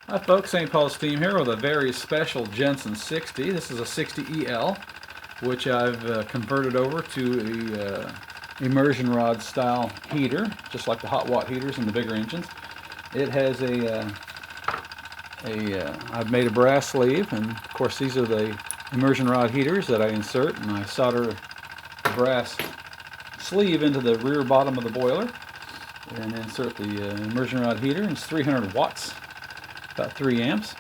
Hi folks, St. Paul Steam here with a very special Jensen 60. This is a 60EL, which I've converted over to a immersion rod style heater, just like the hot watt heaters in the bigger engines. It has I've made a brass sleeve, and of course these are the immersion rod heaters that I insert, and I solder the brass sleeve into the rear bottom of the boiler and insert the immersion rod heater, and it's 300 watts. About 3 amps,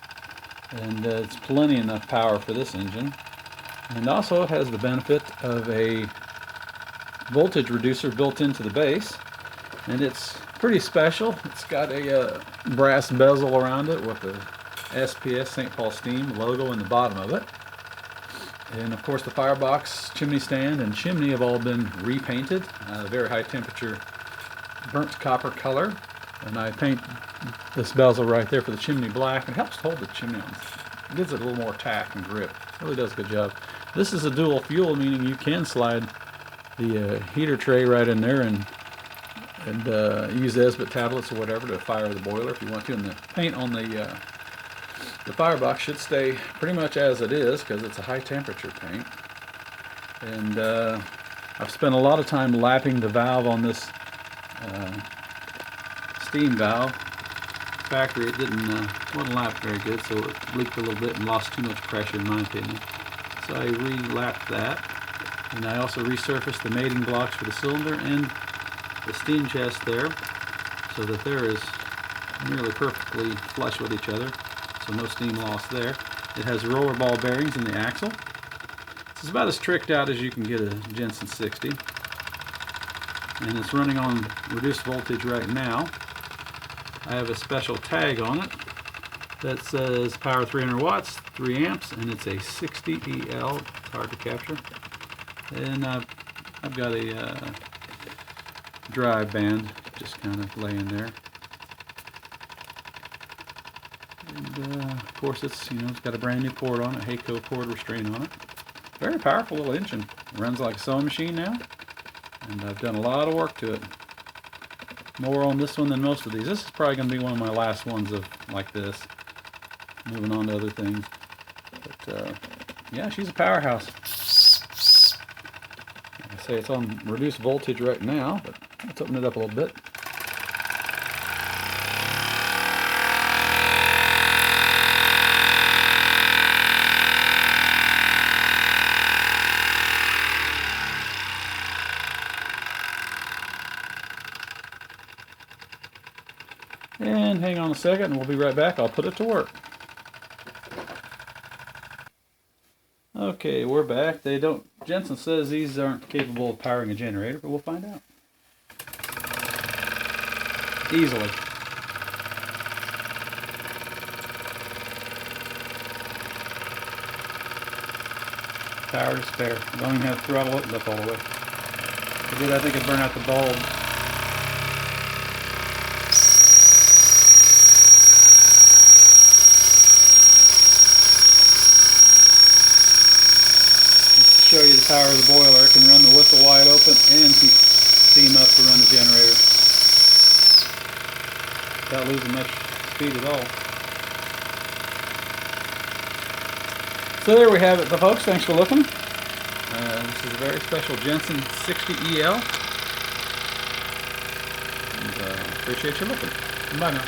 and it's plenty enough power for this engine. And also it has the benefit of a voltage reducer built into the base, and it's pretty special. It's got a brass bezel around it with the SPS St. Paul Steam logo in the bottom of it. And of course the firebox, chimney stand, and chimney have all been repainted, very high temperature burnt copper color. And I paint this bezel right there for the chimney black. It helps hold the chimney on. It gives it a little more tack and grip. It really does a good job. This is a dual fuel, meaning you can slide the heater tray right in there and use Esbit tablets or whatever to fire the boiler if you want to. And the paint on the firebox should stay pretty much as it is because it's a high temperature paint. And I've spent a lot of time lapping the valve on this steam valve. Factory, it wasn't lapped very good, so it leaked a little bit and lost too much pressure in my opinion. So I re-lapped that, and I also resurfaced the mating blocks for the cylinder and the steam chest there, so that there is nearly perfectly flush with each other, so no steam loss there. It has roller ball bearings in the axle. This is about as tricked out as you can get a Jensen 60, and it's running on reduced voltage right now. I have a special tag on it that says power 300 watts, 3 amps, and it's a 60EL. It's hard to capture. And I've got a drive band just kind of laying there. And of course it's got a brand new cord on it, Hayco cord restraint on it. Very powerful little engine. It runs like a sewing machine now, and I've done a lot of work to it. More on this one than most of these. This is probably going to be one of my last ones of like this. Moving on to other things. But yeah, she's a powerhouse. Like I say, it's on reduced voltage right now, but let's open it up a little bit. And hang on a second and we'll be right back. I'll put it to work. Okay, we're back. Jensen says these aren't capable of powering a generator, but we'll find out. Easily. Power to spare. I don't even have to throttle it up all the way. If I did, I think it'd burn out the bulb. Show you the power of the boiler. It can run the whistle wide open and keep steam up to run the generator without losing much speed at all. So there we have it, folks. Thanks for looking. This is a very special Jensen 60EL, and appreciate you looking. Bye now.